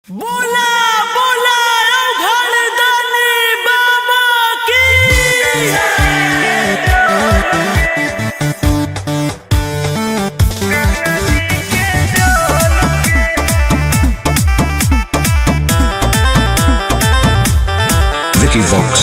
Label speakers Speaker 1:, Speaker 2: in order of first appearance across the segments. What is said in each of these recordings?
Speaker 1: बोला बोला घरदानी बाबा की
Speaker 2: Vicky Vox.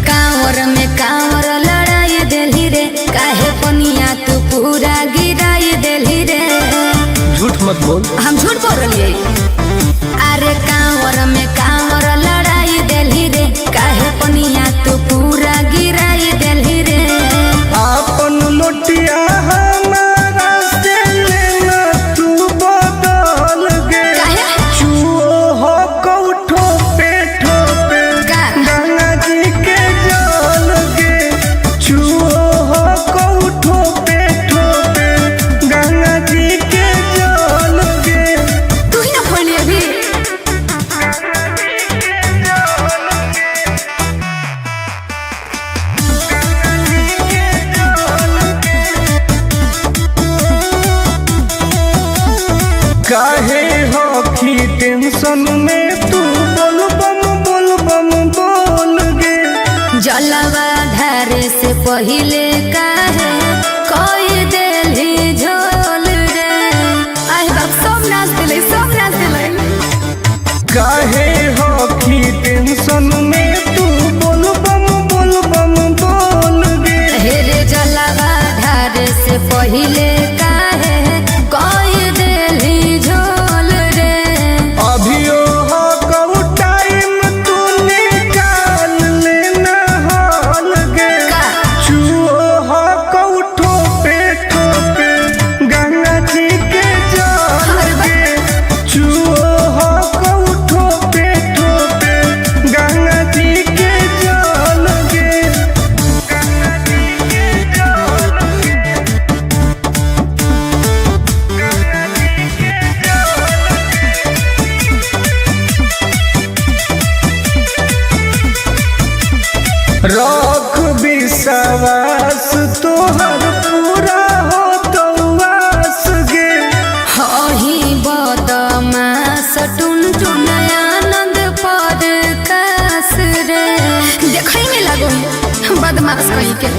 Speaker 3: कांवर में कांवर लड़ाई देली रे, काहे पनिया तू पूरा गिराई देली रे।
Speaker 1: झूठ मत बोल।
Speaker 3: हम झूठ बोल रही। अरे कांवर में कांवर लड़ाई देली रे, काहे पनिया तू पूरा गिराई देली रे।
Speaker 1: आपन लोटिया हमारा से लेना तू बदल गे।
Speaker 3: काहे?
Speaker 1: छुओ हो कौठो पे ठोपे
Speaker 3: का?
Speaker 1: गंगा जी के जल गे। छुओ हो कौठो पे ठोपे गंगा जी के जल गे।
Speaker 3: तू ही ना खोली अभी।
Speaker 1: काहे हो की टेंशन में तू बोल बम बोल गे।
Speaker 3: जलवा धारे से पहिले काहे कोई देली झोल रे। आई बाप सब नाच दिले, सब नाच दिले।
Speaker 1: काहे हो की टेंशन में तू बोल बम बोल गे।
Speaker 3: हेरे जलवा धारे से पहिले काहे कोई देली झोल रे।
Speaker 1: अभियो हो कऊ टाइम तू निकाल लेना हाल गे।
Speaker 3: का?
Speaker 1: छुओ हो कऊ ठोपे ठोपे गंगा जी के जल गे। छुओ हो कऊ ठोपे ठोपे गंगा जी के जल गे। गंगा जी के जल गे। गंगा जी के रख विश्वास तोहर पूरा हो तो वास गे।
Speaker 3: हही बदमाश टुन टुन आनंद पर कास रे। देखई में लागो बदमाश कहीं के।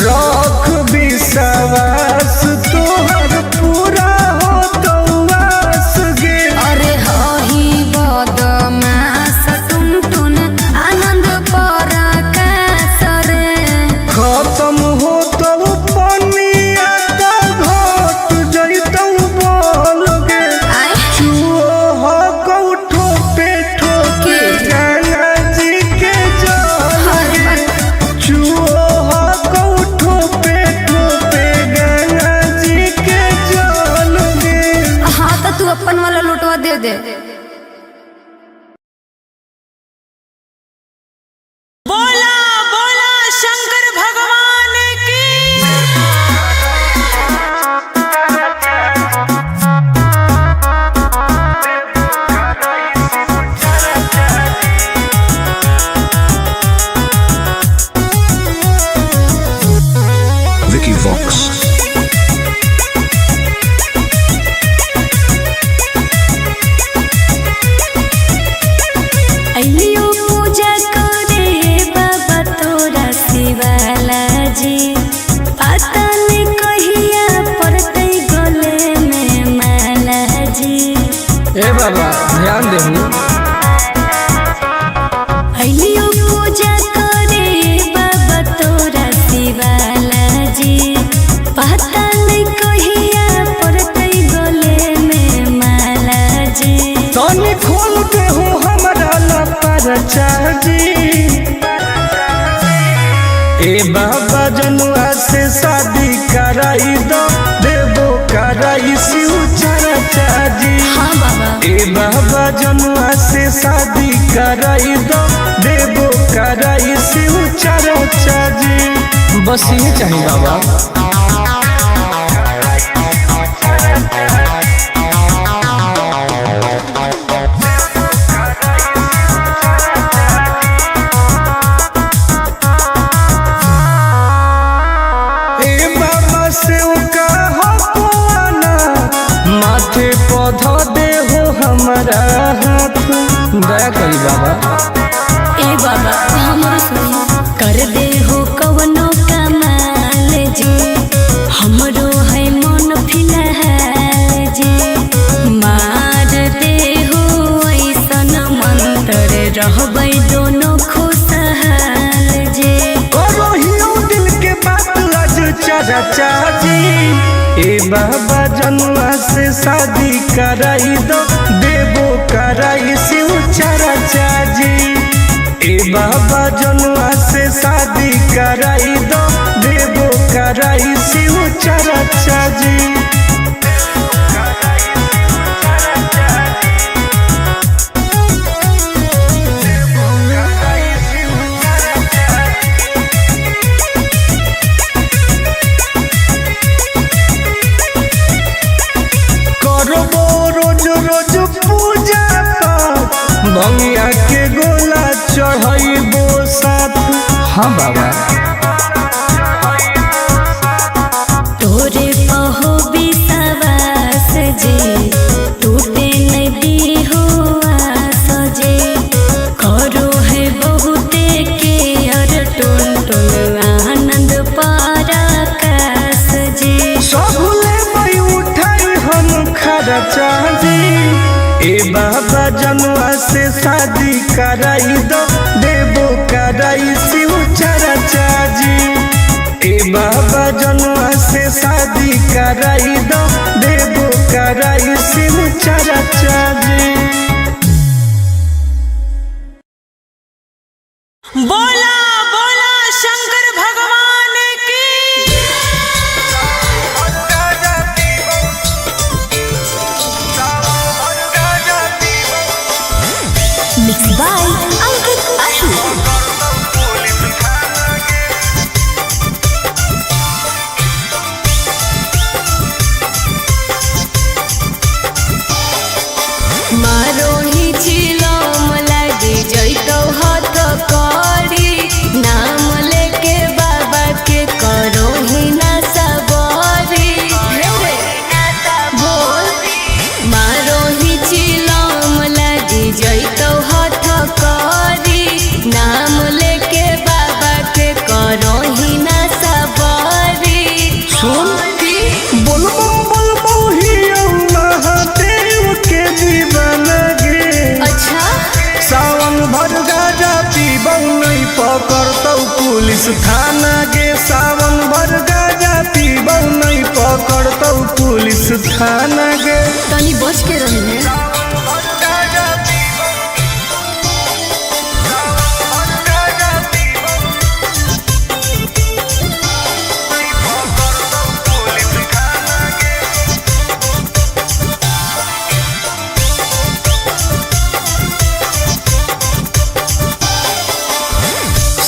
Speaker 1: रख विश्वास तोहर पूरा हो तो वास गे।
Speaker 3: अरे हही बदमाश टुन टुन आनंद पर कास रे।
Speaker 1: खत्म हो तो पनिया तो घट जइतौ बोल गे।
Speaker 3: आय
Speaker 1: छुओ हो कौठो पे ठोके गंगा जी के जल गे। छुओ हो कौठो पे ठोके गंगा जी के जल गे।
Speaker 3: हाँ तो तू अपन वाला लुटवा दे दे।
Speaker 4: बोला बोला शंकर भगवान की
Speaker 2: Vicky Vox.
Speaker 3: अइलियो पूजा करे बाबा तोरा शिवाला जी। पता नहीं कहिया पड़ते गले में माला जी।
Speaker 1: ए बाबा ध्यान देहु।
Speaker 3: अइलियो पूजा करे बाबा तोरा शिवाला जी। पता नहीं कहिया पड़ते गले में माला जी।
Speaker 1: तनी खोल के हूँ हमारा लपरचा जी। ए बाबा जनुआ से शादी कराई दो, देवो कराई शिव चरचा जी।
Speaker 3: हाँ बाबा।
Speaker 1: ए बाबा जनुआ से शादी कराई दो, देवो कराई शिव चरचा जी। बस ये चाहिए बाबा। ए दया करी बाबा।
Speaker 3: ए बाबा हमरो सुनी कर दे हो कवनो कमाल जी, हमरो है मन फिलहाल जी, मार दे हो ऐसन मंत्र रहबै दोनों खुशहाल जी।
Speaker 1: करो हियो दिल के बात आज चाचा जी, ए बाबा जनुआ से शादी कराई दो, देवो कराई शिव चाचा जी। ए बाबा जनुआ से शादी कराई दो, देवो कराई शिव चाचा जी। रोज रोज पूजा पाठ भंगिया के गोला चढ़ाइबो साथ। हाँ बाबा
Speaker 3: तोरे पहो विश्वास जी, टूटे नदी हो आस जी, करो है बहुते के अर टुन टुन आनंद पराकाश जी।
Speaker 1: सबले मई उठाई हम खर्चा जी, ए बाबा जनुआ से शादी कराई दो, देवो कराई शिव चाचा जी। ए बाबा जनुआ से शादी कराई दो, देवो कराई शिव चाचा जी।
Speaker 4: बोला बोला शंकर भगवान की।
Speaker 3: Mix by Ankit Ashu. मारो ही चिलम लागे जैतो हाथ करी, नाम लेके बाबा के करो ही ना सबरी। बोल मारो ही चिलम लागे जैतो हाथ करी, नाम लेके बाबा के करो ही ना सबरी।
Speaker 1: सुन बोलबो ही महादेव के दीवाना गे।
Speaker 3: अच्छा
Speaker 1: सावन भर गाजा पीबौ नहीं पकड़तौ पुलिस थाना गे, सावन भर गाजा पीबौ नहीं पकड़तौ पुलिस थाना गे।
Speaker 3: तनी बच के रही है।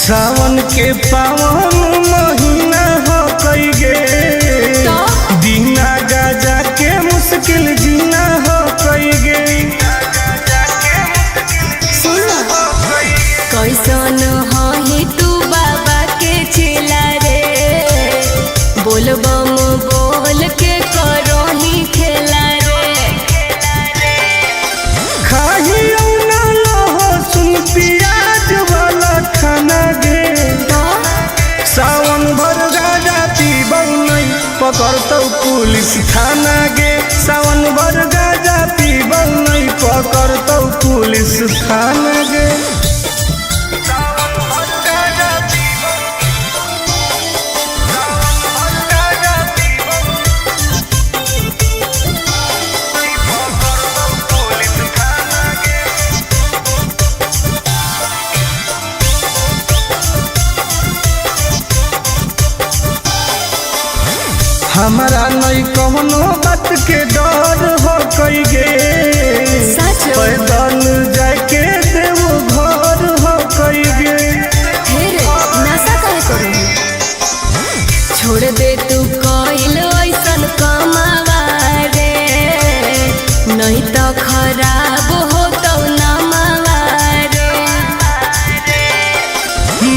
Speaker 1: सावन के पावन महीना हो कई गे, दीना गाजा के मुश्किल जीना हो कई गे।
Speaker 3: कैसन ही तू बाबा के चेला रे, बोलबम बोल के करो ही खेला रे।
Speaker 1: खाही ना लहो सुन प्याज वाला खाना गे, सावन भर गाजा पीबौ नहीं पकड़तौ पुलिस थाना गे, सावन भर गाजा पीबौ नहीं पकड़तौ पुलिस थाना गे। हमारा नहीं कौनो बात के डर हो कई गे, पैदल जाके देवो घर हो कई गे।
Speaker 3: नशा काहे करो, छोड़ दे तू कइल ऐसन कमावा रे, नहीं तो खराब हो तो नमावा रे।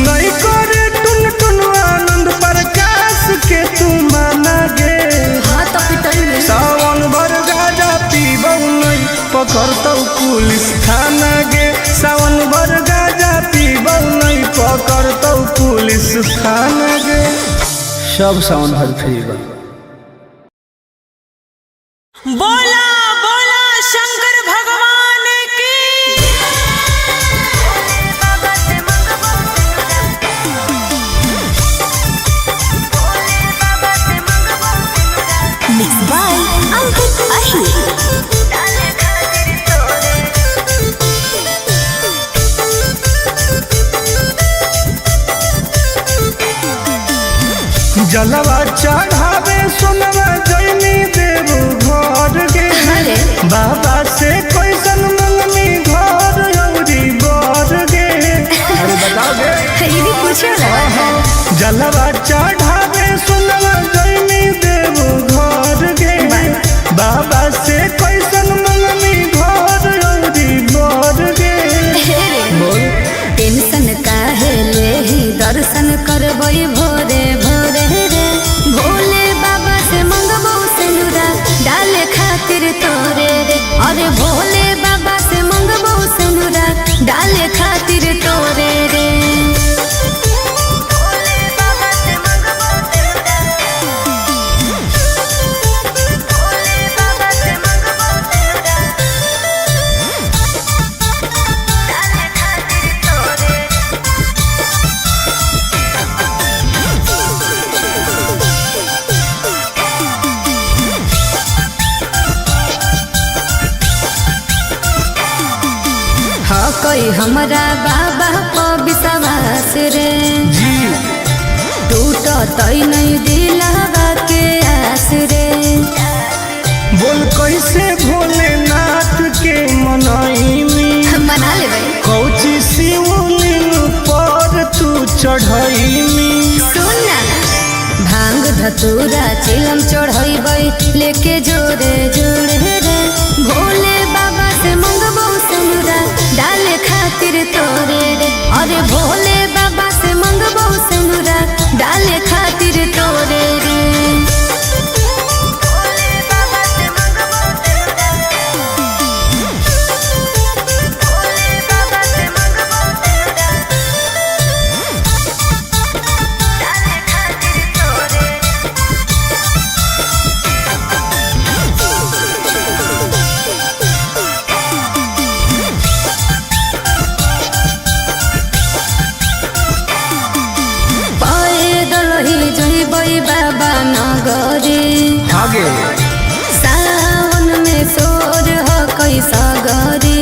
Speaker 1: नहीं करे टुन टुन आनंद प्रकाश के तू माना गे,
Speaker 3: हाँ तो पिटल में
Speaker 1: सावन भर गाजा पीबौ नहीं पकड़तौ पुलिस थाना गे, स्थान गे सब सावन भर फ्री बा।
Speaker 4: बोला बोला शंकर भगवान की।
Speaker 3: Mixed by Ankit Ahir.
Speaker 1: जलवा चढ़ावे सोनवा जैनी देव घर गे बाबा से कैसन मंगनी घर औरी बर गे। अरे बताओ गे
Speaker 3: ये भी पूछो ना।
Speaker 1: जलवा चढ़ावे सोनवा जैनी देव घर गे बाबा से कैसन मंगनी घर औरी बर गे।
Speaker 3: टेंशन काहे ले दर्शन करबई भोरे भोरे रे भोले बाबा से मंगबो सिनुरा डाले खातिर तोरे रे। अरे भोले बाबा से मंगबो सिनुरा डाले खातिर तोरे रे। हाँ कोई हमरा बाबा को विश्वास रे
Speaker 1: जी
Speaker 3: टूटो तई नहीं दिलावा के आस रे।
Speaker 1: बोल कैसे भोलेनाथ के मनाईनी
Speaker 3: मना ले भाई
Speaker 1: कौची शिवलिंग पर तू चढ़ाईनी।
Speaker 3: सुन ना भांग धतूरा चिलम चढ़ैबै लेके जोरे जोरे रे भोले बाबा से मंगबो सिनुरा डाले खातिर तोरे रे। अरे भोले बाबा से मंगबो सिनुरा डाले खातिर तोरे रे। बाबा नगरी
Speaker 1: आगे
Speaker 3: सावन में सोर हो कैसा गरी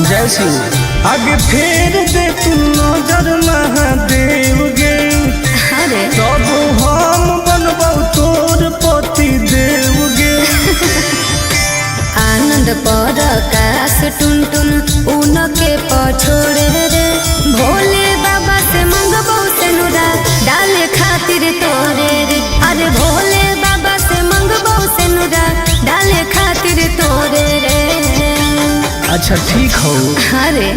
Speaker 1: जय शिव आगे फेर दे तू नजर महादेव गे
Speaker 3: अरे
Speaker 1: तब हम बनबौ तोर पति देव गे।
Speaker 3: आनंद पर आकाश टुन टुन उनके पछोड़े रे भोले बाबा से मंगबो सिनुरा डाले खातिर तोरे रे। अरे भोले बाबा से मंगबो सिनुरा डाले खातिर तोरे रे।
Speaker 1: अच्छा ठीक हो।
Speaker 3: अरे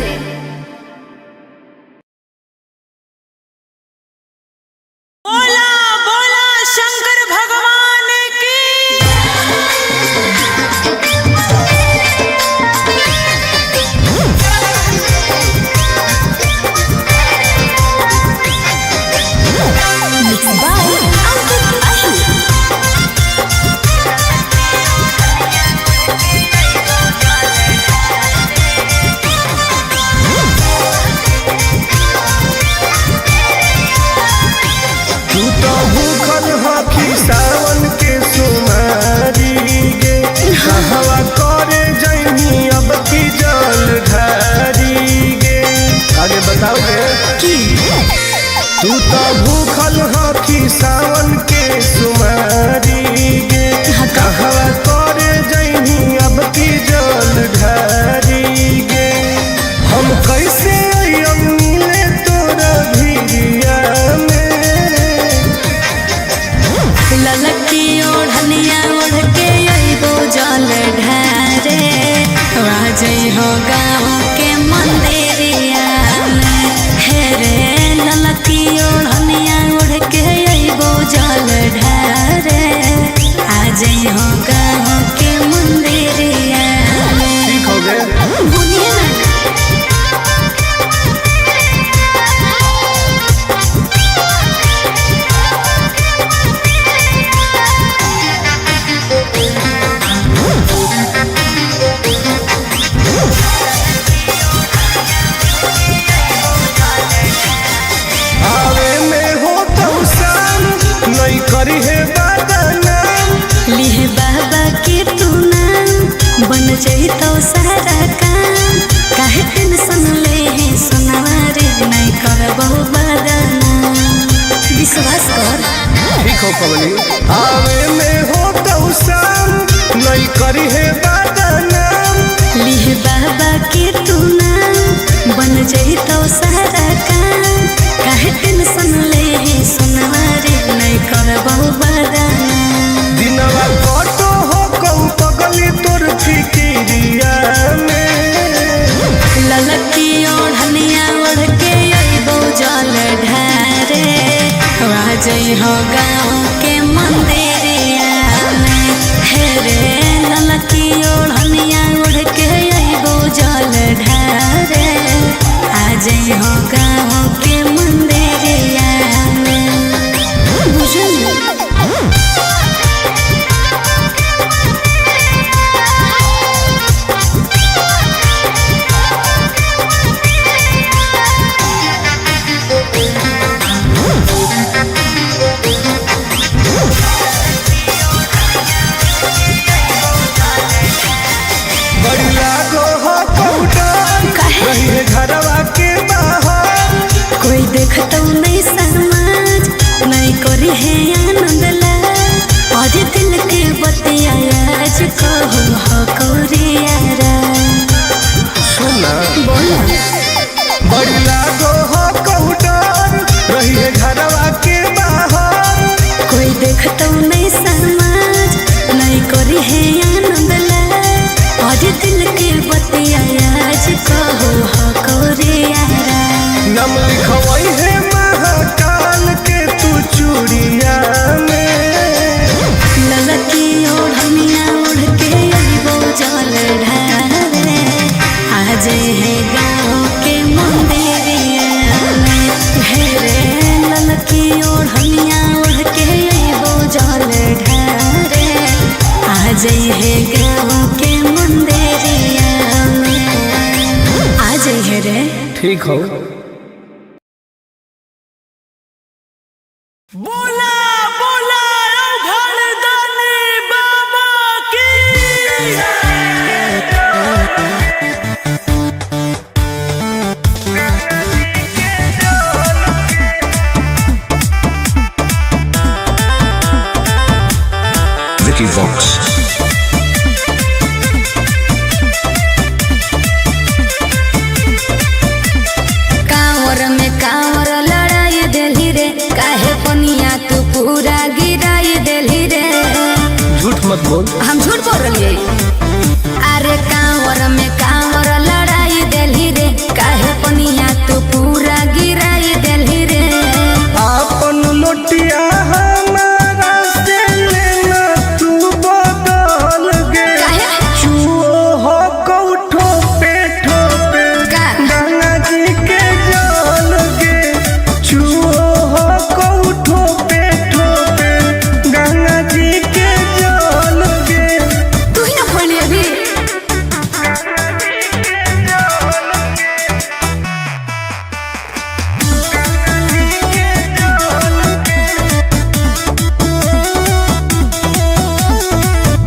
Speaker 4: बोला बोला शंकर भगवान की।
Speaker 3: Mixed by Ankit Ahir.
Speaker 1: तू तो भूखल हकी सावन के सुमारी गे कहवा करे जैनी अब की जल ढारी गे। आगे बताओ गे तू तो भूखल हकी सावन के सुमारी गे कहवा करे जैनी अब की जल ढारी गे। हम कैसे अइयम मिले तोरा भिरिया में
Speaker 3: ललकी ओढ़निया ओढ़ के अइबो जल ढारे राजई हो गाँव के मंदिरिया में। हे रे ललकी ओढ़निया ओढ़ के अइबो जल ढारे विश्वास कर।
Speaker 1: ठीक हो कवली आवे में हो तो शाम नहीं करी है बदनाम
Speaker 3: लिह बाबा के तू नाम बन जाई तो सारा काम काहे टेंशन ले है सुनवारे नहीं करबो बदनाम
Speaker 1: दिनवा कटो हो कहू पगली तोर फिकिरिया में
Speaker 3: ललकी ओढ़निया ओढ़ के अइबो जल ढारे आ जई हो गाँव के मंदिरिया में हे रे ललकी ओढ़निया ओढ़ के अइबो जल ढारे आ जई हो गाँव के मंदिरिया में बुझल
Speaker 1: बड़ी लागो हो कौटन रही है घरवा के बाहर
Speaker 3: कोई देखतो नहीं समाज नहीं करी है आनंद ला आज दिल के बतिया आज कहो हो कौरियारा
Speaker 1: सुना
Speaker 3: बोला
Speaker 1: बड़ी लागो हो कौटन रही है घरवा के बाहर
Speaker 3: कोई देखतो नहीं समाज नहीं करी है आनंद ला आज दिल के बतिया आज कहो हो कौरियारा
Speaker 1: नम लिखवाई है महाकाल के तू चूड़िया में
Speaker 3: ललकी ओढ़निया ओढ़ के अइबो जल ढारे आज है गाँव के मंदिरिया में घेरे ललकी ओढ़निया ओढ़ के अइबो जल ढारे आज है गाँव के मंदिरिया में आज है रे
Speaker 1: ठीक हो
Speaker 4: बोला बोला घरदानी बाबा की
Speaker 2: Vicky Vox.
Speaker 3: कांवर में कांवर लड़ाई देली रे काहे पनिया तू पूरा गिराई देली रे
Speaker 1: झूठ मत बोल
Speaker 3: हम झूठ बोल रही अरे कांवर में कांवर लड़ाई देली रे काहे पनिया तू पूरा गिराई देली रे
Speaker 1: आपन लोटिया हमारा से लेना तू बदल गे
Speaker 3: काहे
Speaker 1: चुओ हो कौठो पे ठोपे
Speaker 3: का?
Speaker 1: गंगा जी के जल गे चुओ हो कौठो पे ठोपे गंगा जी के जल गे
Speaker 3: तू ही ना पढ़ली अभी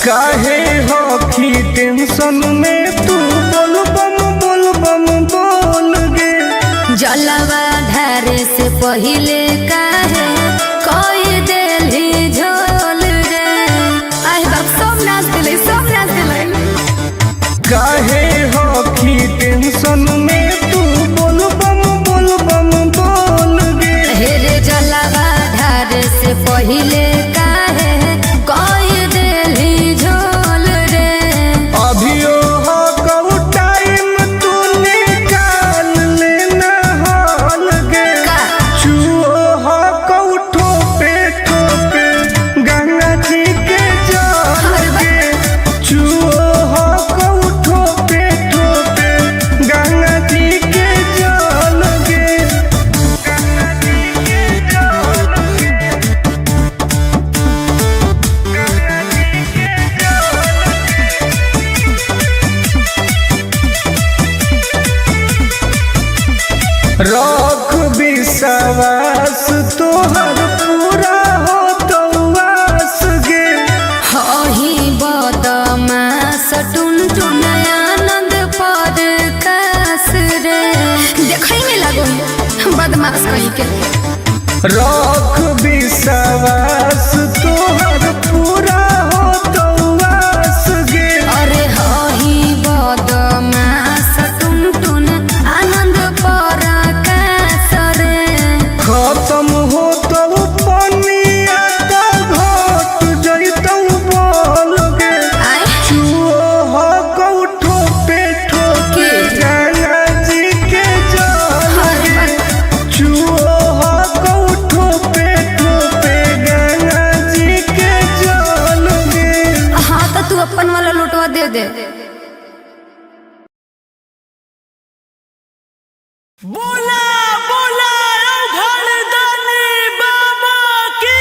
Speaker 1: काहे हो की टेंशन में तू बोल बम बोल गे
Speaker 3: जलवा ढारे से पहिले काहे कोई देली झोल रे आई बाप सब नाच दिले
Speaker 1: काहे हो की टेंशन में तू बोल बम बोल गे
Speaker 3: हे रे जलवा ढारे से पहिले काहे कोई देली झोल रे
Speaker 1: अभियो हो कऊ टाइम तू निकाल लेना हाल गे
Speaker 3: का?
Speaker 1: चुओ हो कऊ ठोपे गंगा जी के जल गे चुओ हो कऊ ठोपे गंगा जी के जल गे रख विश्वास तोहर पूरा हो तो वास गे
Speaker 3: हही बदमास टुन टुन आनंद पर कास रे देखै में लागो बदमाश कहीं के
Speaker 1: रख
Speaker 3: दे।
Speaker 4: बोला बोला घरदानी बाबा की।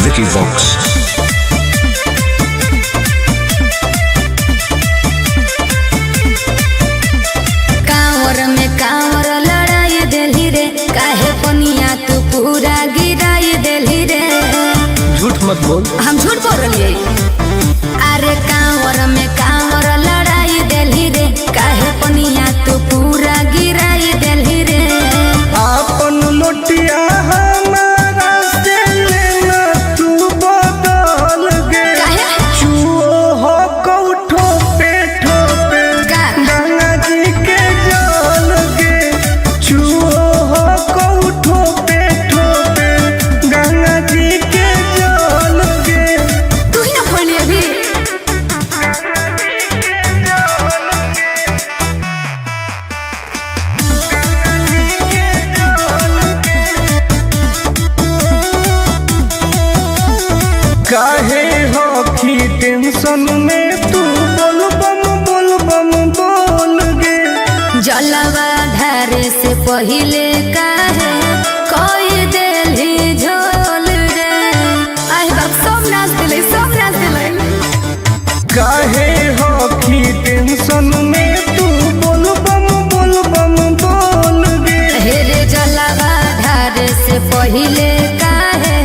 Speaker 2: Vicky Vox.
Speaker 3: कांवर में कांवर लड़ाई देली रे, काहे पनिया तू पूरा गिराई देली रे।
Speaker 1: झूठ मत बोल।
Speaker 3: हम झूठ बोल रही। अरे कांवर में कांवर लड़ाई देली रे, काहे पनिया तू पूरा गिराई देली रे।
Speaker 1: आपन लोटिया हमारा से लेना तू बदल गे।
Speaker 3: काहे?
Speaker 1: चुओ हो कौठो पे ठोपे
Speaker 3: का?
Speaker 1: गंगा जी के जल गे। चुओ हो कौठो पे ठोपे गंगा जी के जल गे।
Speaker 3: तू ही ना खोली अभी।
Speaker 1: काहे हो की टेंशन में तू बोल बम बोल गे।
Speaker 3: जलवा ढारे से पहिले काहे कोई देली झोल रे। आई बाप सब नाच दिले, सब नाच दिले।
Speaker 1: काहे हो की टेंशन में तू बोल बम बोल गे।
Speaker 3: हेरे जलवा ढारे से पहिले काहे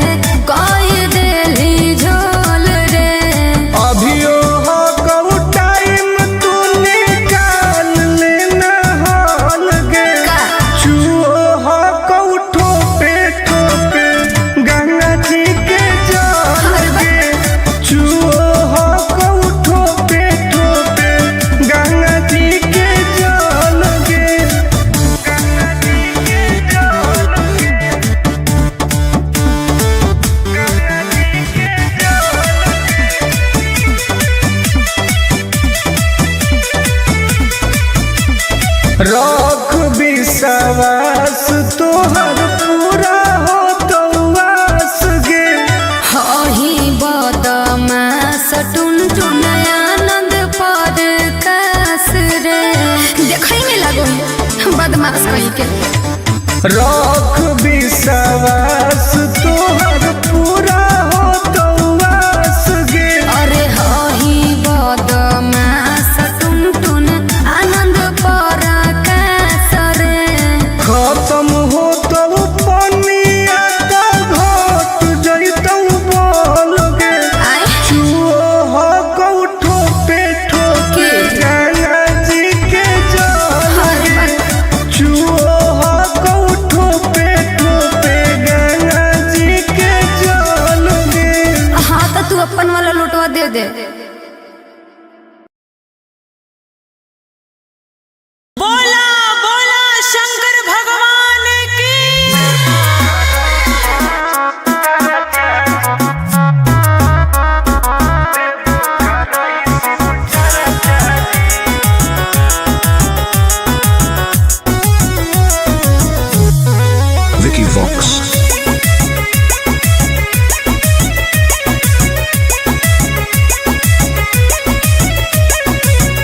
Speaker 3: कोई देली झोल रे।
Speaker 1: अभियो हो कऊ टाइम तू निकाल लेना हाल गे।
Speaker 3: का?
Speaker 1: चुओ हो कऊ ठोपे ठोपे गंगा जी के जल गे। चुओ हो कऊ ठोपे ठोपे गंगा जी के जल गे। गंगा जी के जल गे। गंगा जी के रख विश्वास तोहर पूरा हो तो वास गे।
Speaker 3: हही बदमाश टुन टुन आनंद पर कास रे। देखई में लागो बदमाश कहीं के।
Speaker 1: रख विश्वास तोहर पूरा हो तो वास गे।
Speaker 3: अरे हही बदमाश टुन टुन आनंद पर कास रे।
Speaker 1: खत्म हो तो पनिया तो घट जइतौ बोल गे।
Speaker 3: आय
Speaker 1: चुओ हो कौठो पे ठोके गंगा जी के जल गे। चुओ हो कौठो पे ठोके गंगा जी के जल गे।
Speaker 3: हाँ तो तू अपन वाला लुटवा दे दे।
Speaker 4: बोला बोला शंकर भगवान की।
Speaker 2: Vicky Vox.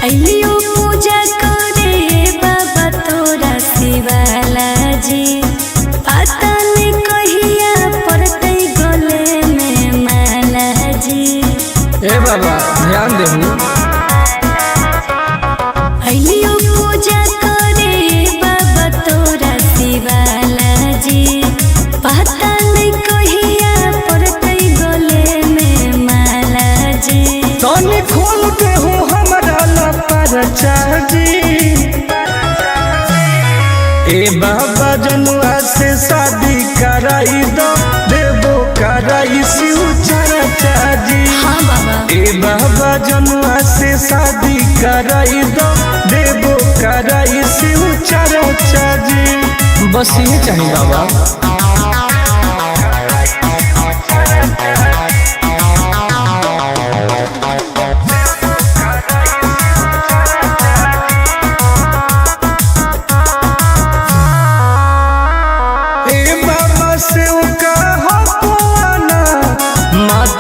Speaker 3: अइलियो पूजा करे बाबा तोरा शिवाला जी। पता नहीं कहिया पड़ते गले में माला जी।
Speaker 1: ए बाबा ध्यान देहु।
Speaker 3: अइलियो पूजा करे बाबा तोरा शिवाला जी। पता नहीं कहिया पड़ते गले में माला जी।
Speaker 1: तनी खोल के हो हमरा ला परचा जी। ए बाबा जनुआ से शादी कराई दो, देबो कराई शिव चर्चा जी।
Speaker 3: हाँ बाबा।
Speaker 1: ए बाबा जनुआ से शादी कराई दो, देबो कराई शिव चर्चा जी। बस ये चाहिए बाबा।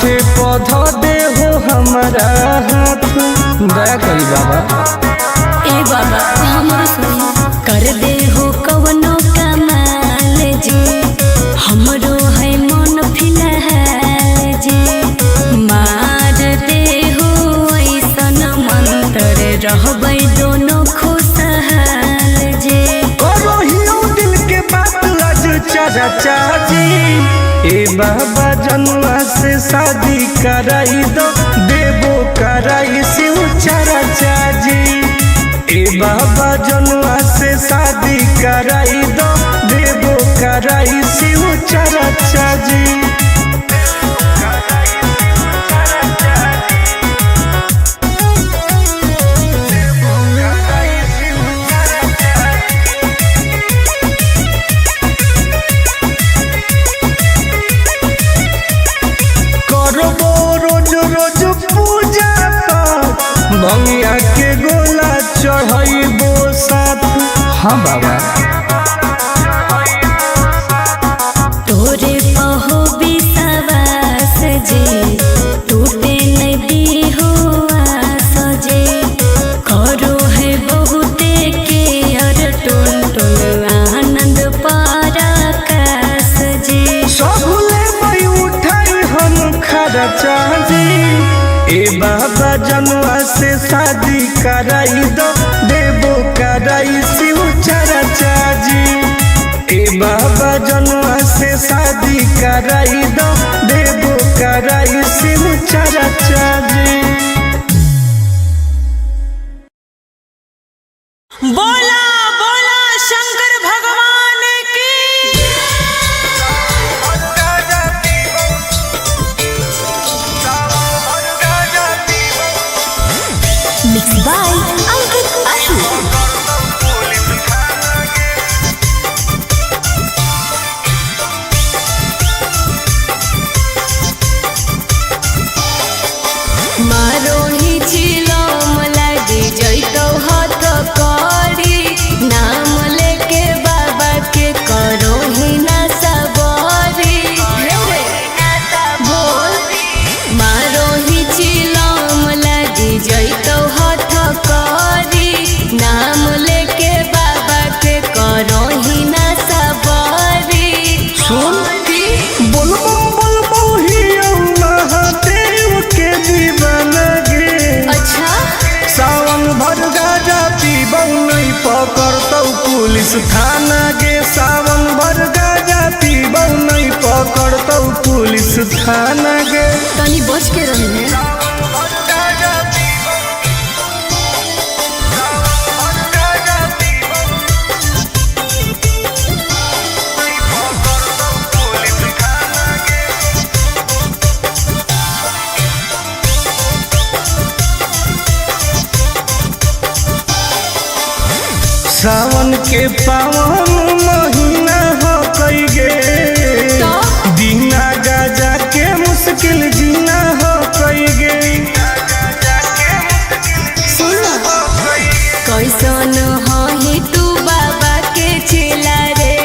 Speaker 1: माथे पौधा दे हो हमारा हाथ दया करी बाबा।
Speaker 3: ए बाबा हमरो सुनी कर दे हो कवनो कमाल जी, हमरो है मन फिलहाल जी। मार दे हो ऐसन मंत्र रहबै दोनों खुशहाल जी।
Speaker 1: करो हियो दिल के बात आज चाचा जी, ए बाबा जनुआ से शादी कराई दो, देवो कराई शिव चाचा जी। ए बाबा जनुआ से शादी कराई दो, देवो कराई शिव चाचा जी। रोज रोज पूजा पाठ भंगिया के गोला चढ़ाइबो साथ। हाँ बाबा
Speaker 3: तोरे पहो विश्वास जी, टूटे नहीं दी हो आस जी। करो है बहुते के अर टुन टुन आनंद पराकाश जी।
Speaker 1: सबले मई उठाई हम खर्चा जी, ए बाबा जनुआ से शादी कराई दो, देवो कराई शिव चाचा जी। ए बाबा जनुआ से शादी कराई दो, देवो कराई शिव चाचा जी।
Speaker 4: बोला बोला शंकर भगवान की।
Speaker 3: Mix by Ankit Ashu. मारो ही चिलो मलाई जैतो हाथ करी, नाम लेके बाबा के करो ही ना सबरी। बोल मारो ही चिलो मलाई जैतो हाथ करी, नाम लेके बाबा के करो ही ना सबरी।
Speaker 1: सुन बोलबो ही महादेव के दीवाना गे।
Speaker 3: अच्छा
Speaker 1: सावन भर गाजा पीबौ नहीं पकड़तौ पुलिस थाना गे। सावन भर गाजा पीबौ नहीं पकड़तौ पुलिस थाना गे।
Speaker 3: तनी बच के रही है।
Speaker 1: सावन के पावन महीना हो कई गे, दीना गाजा के मुश्किल जीना हो कई गे।
Speaker 3: कैसन ही तू बाबा के चेला रे,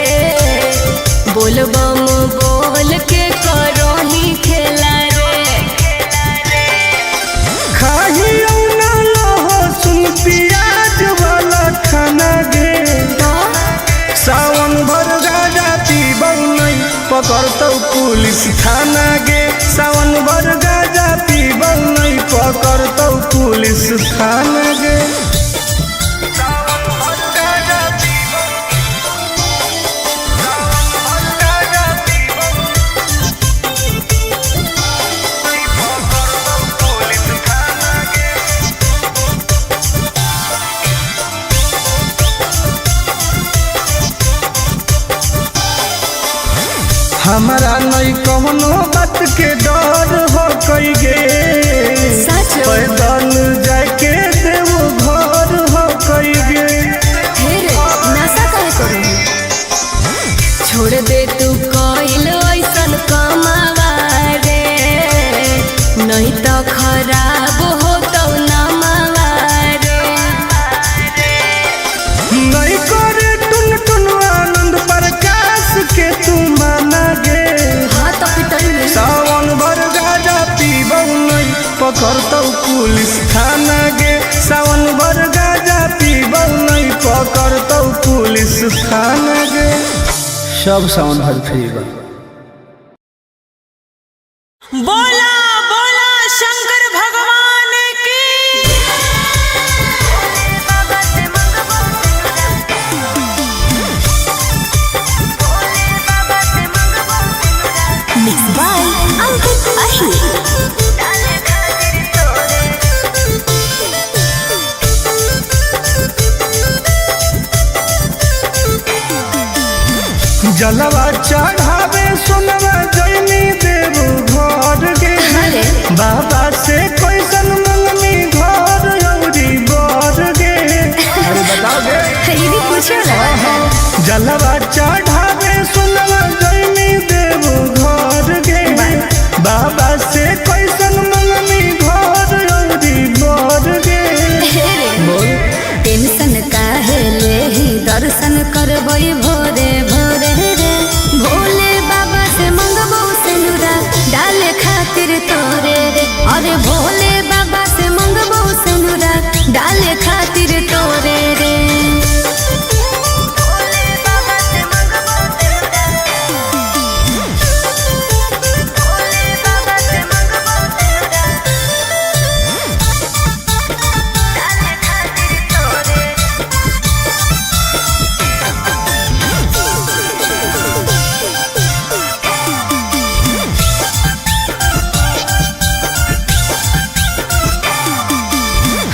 Speaker 3: बोलबम बोल के करो ही खेला रे।
Speaker 1: खाही ना लहो सुन प्याज वाला खाना गे। सावन भर गाजा पीबौ नहीं पकड़तौ पुलिस थाना गे। सावन भर गाजा पीबौ नहीं पकड़तौ पुलिस थाना गे। हमारा नहीं कौनो बात के डर हो कई गे, पैदल जाके देवो घर हो कई गे।
Speaker 3: नशा काहे करो, छोड़ दे तू कइल ऐसन कमावा रे, नहीं तो खराब हो तो नमावा रे।
Speaker 1: नहीं करे टुन टुन आनंद प्रकाश के तू माना गे।
Speaker 3: हाँ तो पिटल में
Speaker 1: सावन भर गाजा पकड़तौ पुलिस थाना गे सावन भर गाजा पीबौ नहीं पकड़तौ पुलिस थाना गे सब सावन भर फ्री बा।
Speaker 4: बोला बोला शंकर भगवान की।
Speaker 3: Mixed by Ankit Ahir.
Speaker 1: जलवा चढ़ावे सोनवा जैनी देव घर गे बाबा से कैसन मंगनी घर औरी बर गे। अरे बताओ गे
Speaker 3: ये भी पूछो ना।
Speaker 1: जलवा चढ़ावे सोनवा जैनी देव घर गे बाबा से कैसन मंगनी घर औरी बर गे।
Speaker 3: टेंशन काहे लेही दर्शन करबई भोरे भोरे रे भोले बाबा से मंगबो सिनुरा डाले खातिर तोरे रे। अरे भोले बाबा से मंगबो सिनुरा डाले खातिर तोरे रे।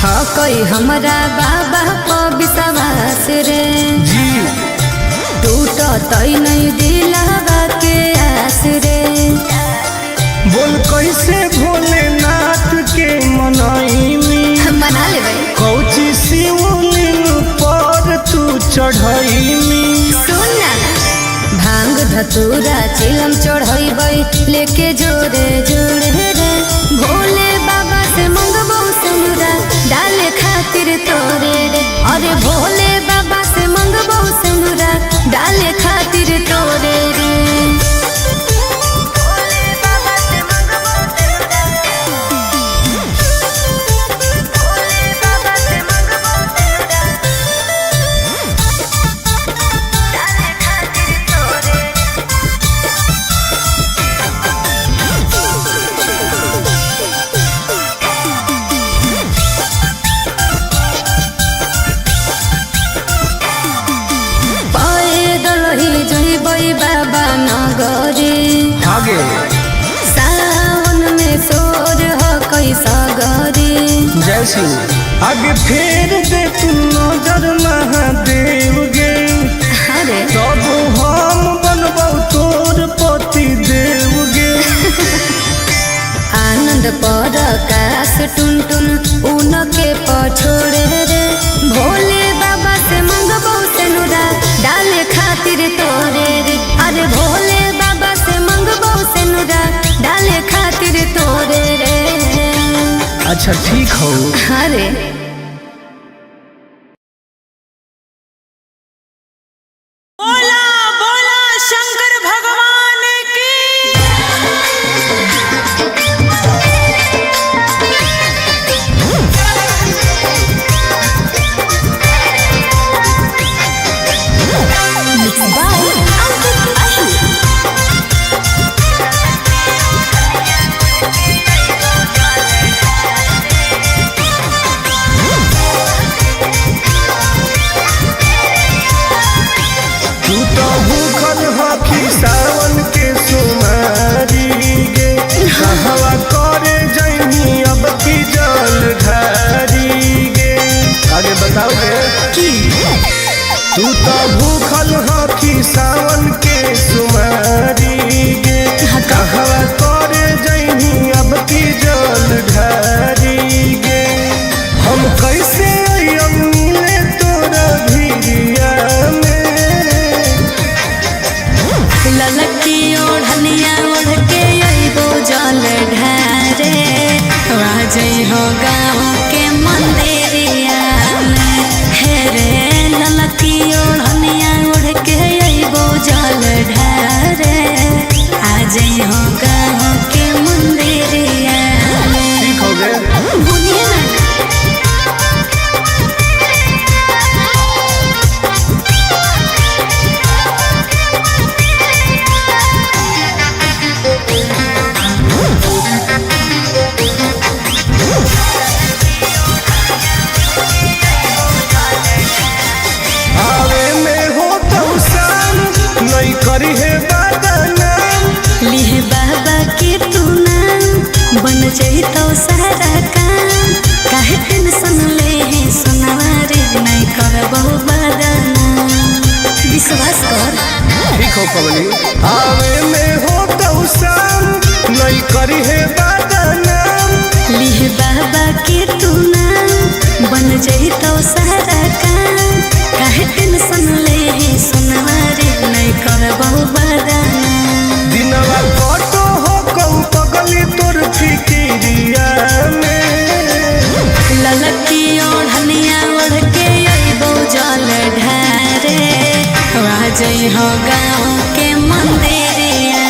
Speaker 3: हाँ कोई हमरा बाबा को विश्वास रे
Speaker 1: जी
Speaker 3: टूटो तई नहीं दिलावा के आस रे।
Speaker 1: बोल कैसे भोलेनाथ के मनाईनी
Speaker 3: मना ले भाई
Speaker 1: कौची शिवलिंग पर तू चढ़ाईनी।
Speaker 3: सुन ना भांग धतूरा चिलम चढ़ैबै लेके जोरे जोरे रे भोले बाबा से मंगबो सिनुरा डाले खातिर तोरे रे। अरे भोले बाबा से मंगबो सिनुरा डाले खातिर तोरे रे। बाबा नगरी
Speaker 1: आगे
Speaker 3: सावन में सोर हो कैसा गरी
Speaker 1: जय सिंह आगे फेर दे तू नजर महादेव गे
Speaker 3: अरे
Speaker 1: तब हम बनबौ तोर पति देव गे।
Speaker 3: आनंद पर आकाश टुन टुन उनके पछोड़े रे भोले बाबा से मंगबो सिनुरा डाले खातिर तोरे रे। अरे भोले बाबा से मंगबो सिनुरा डाले खातिर तोरे रे।
Speaker 1: अच्छा ठीक हो।
Speaker 3: अरे
Speaker 4: बोला बोला शंकर भगवान की।
Speaker 3: Mixed by Ankit Ahir. तो सारा काम काहे टेंशन ले है सुनारे नहीं करबो बदना विश्वास कर
Speaker 1: ठीक हो कवली आवे में हो तो शाम नहीं करी है बदनाम
Speaker 3: लिह बाबा के तू नाम बन जाई तो सारा काम काहे टेंशन ले है सुनारे नहीं करबो बदना
Speaker 1: दिनवा कटो हो कऊ पगली तोर फिकिरिया में
Speaker 3: ललकी ओढ़निया ओढ़ के अइबो जल ढारे आ जई हो गाँव के मंदिरिया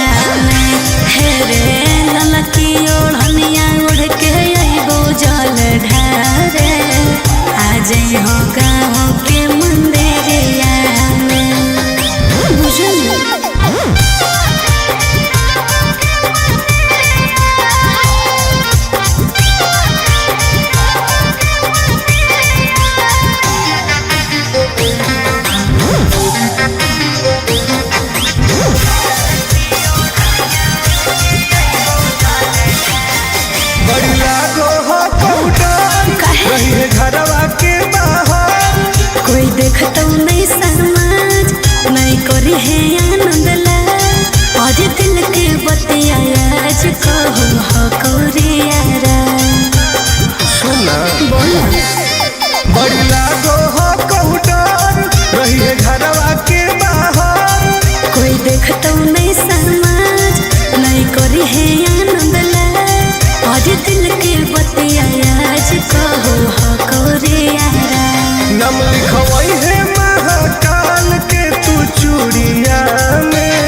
Speaker 3: में हे रे ललकी ओढ़निया ओढ़ के अइबो जल ढारे आ जई हो गाँव के मंदिरिया में बुझल
Speaker 1: बड़ी लागो हो कौटन रही है घरवा के बाहर
Speaker 3: कोई देखतो नहीं समाज नहीं करी है आनंद ला आज दिल के बतिया आज कहो हो कौरियारा
Speaker 1: सुना
Speaker 3: बोला
Speaker 1: बड़ी लागो हो कौटन रही है घरवा के बाहर
Speaker 3: कोई देखतो नहीं समाज नहीं करी है आनंद ला आज दिल के बतिया आज कहो हो कौरियारा
Speaker 1: नम लिखवई है महाकाल के तू चूड़िया में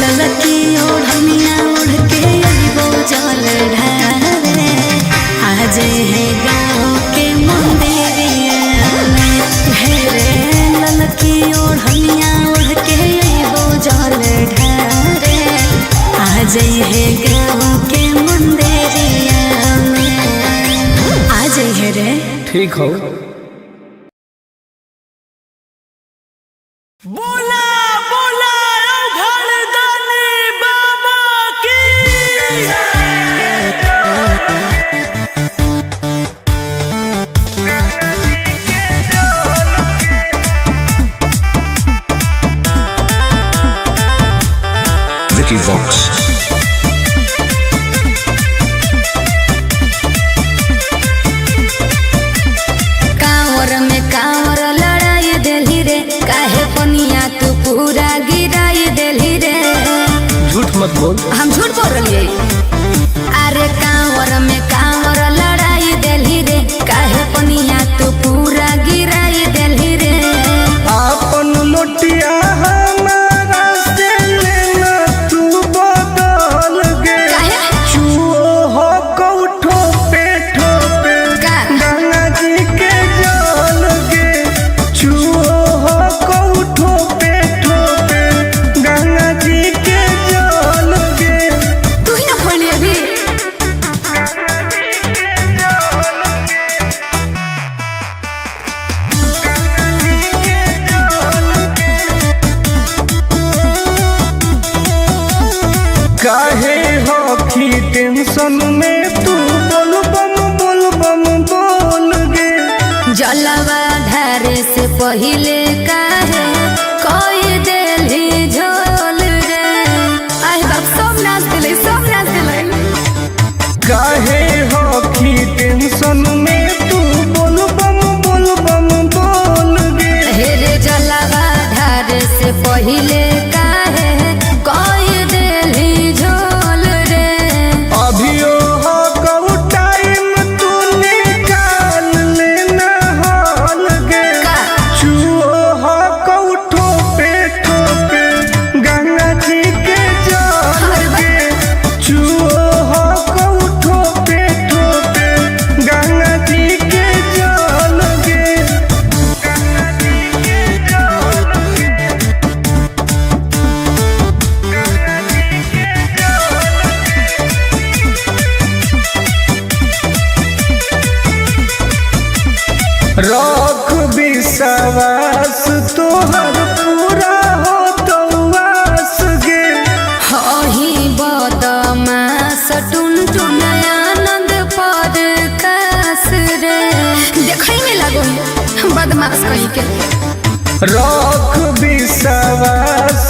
Speaker 3: ललकी ओढ़निया ओढ़ के अइबो जल ढारे आज है गाँव के मंदिरिया में हे रे ललकी ओढ़निया ओढ़ के अइबो जल ढारे आज है गाँव के मंदिरिया में आज है रे
Speaker 1: ठीक हो
Speaker 4: बोला बोला घरदानी बाबा की
Speaker 2: Vicky Vox.
Speaker 3: कांवर में कांवर लड़ाई देली रे काहे पनिया तू पूरा गिराई देली रे
Speaker 1: झूठ मत बोल
Speaker 3: हम झूठ बोल रही अरे कांवर में कांवर लड़ाई देली रे काहे पनिया तू पूरा गिराई देली रे
Speaker 1: आपन लोटिया हमारा से लेना तू बदल गे
Speaker 3: काहे
Speaker 1: चुओ हो कौठो पे ठोपे
Speaker 3: का?
Speaker 1: गंगा जी के जल गे चुओ हो कौठो पे ठोपे गंगा जी के जल गे
Speaker 3: तू ही ना पढ़ली अभी
Speaker 1: काहे हो की टेंशन में तू बोल बम बोल गे
Speaker 3: जलवा ढारे से पहिले काहे कोई देली झोल रे आई बाप सब नाच दिले
Speaker 1: काहे हो की टेंशन में तू बोल बम बोल गे
Speaker 3: हे रे जलवा ढारे से पहिले काहे कोई देली झोल रे
Speaker 1: अभियो हो कऊ टाइम तू निकाल लेना हाल गे
Speaker 3: का?
Speaker 1: चुओ हो कऊ ठोपे ठोपे गंगा जी के जल गे चुओ हो कऊ ठोपे ठोपे गंगा जी के जल गे गंगा जी के जल गे रख विश्वास तोहर पूरा हो तो वास गे
Speaker 3: हही बदमास टुन टुनया सही के
Speaker 1: रख विश्वास